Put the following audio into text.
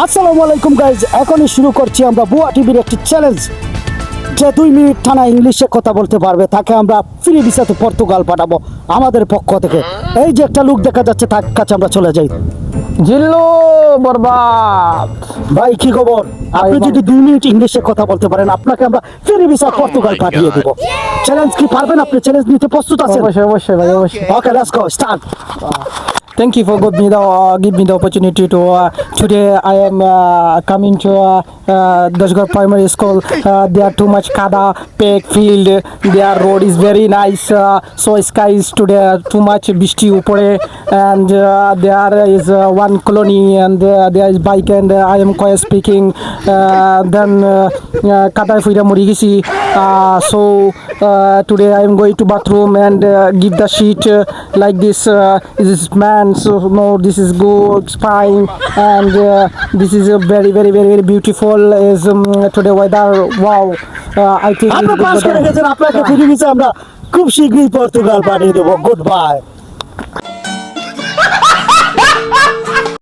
আসসালামু আলাইকুম গাইজ, এখনই শুরু করছি আমরা বুয়া টিভির একটি চ্যালেঞ্জ। যে 2 মিনিট টানা ইংলিশে কথা বলতে পারবে তাকে আমরা ফ্রি ভিসাতে পর্তুগাল পাঠাবো আমাদের পক্ষ থেকে। এই যে একটা লোক দেখা যাচ্ছে, তার কাছে আমরা চলে যাই। জিল্লু বরবাদ। ভাই কি খবর? আপনি যদি 2 মিনিট ইংলিশে কথা বলতে পারেন আপনাকে আমরা ফ্রি ভিসা পর্তুগাল পাঠিয়ে দেবো। চ্যালেঞ্জ কি পারবেন? আপনি চ্যালেঞ্জ নিতে প্রস্তুত আছেন? অবশ্যই অবশ্যই ভাই, অবশ্যই। Okay, let's go, start. Thank you for give me the opportunity to today I am coming to Dashgar Primary School. There are too much kada, peg field. Their road is very nice. So sky is today too much bishti upore, and there is one colony and there is bike and I am quite speaking. Then kada fuira muri gisi. So today I am going to bathroom and give the sheet like this. This man. So no, this is good, fine, and this is a very beautiful. Is today weather? Wow, I think. আপনি pass করে গেছেন, আপনাকে free visa আমরা খুব শীঘ্রই Portugal পাঠিয়ে দেবো। Good bye.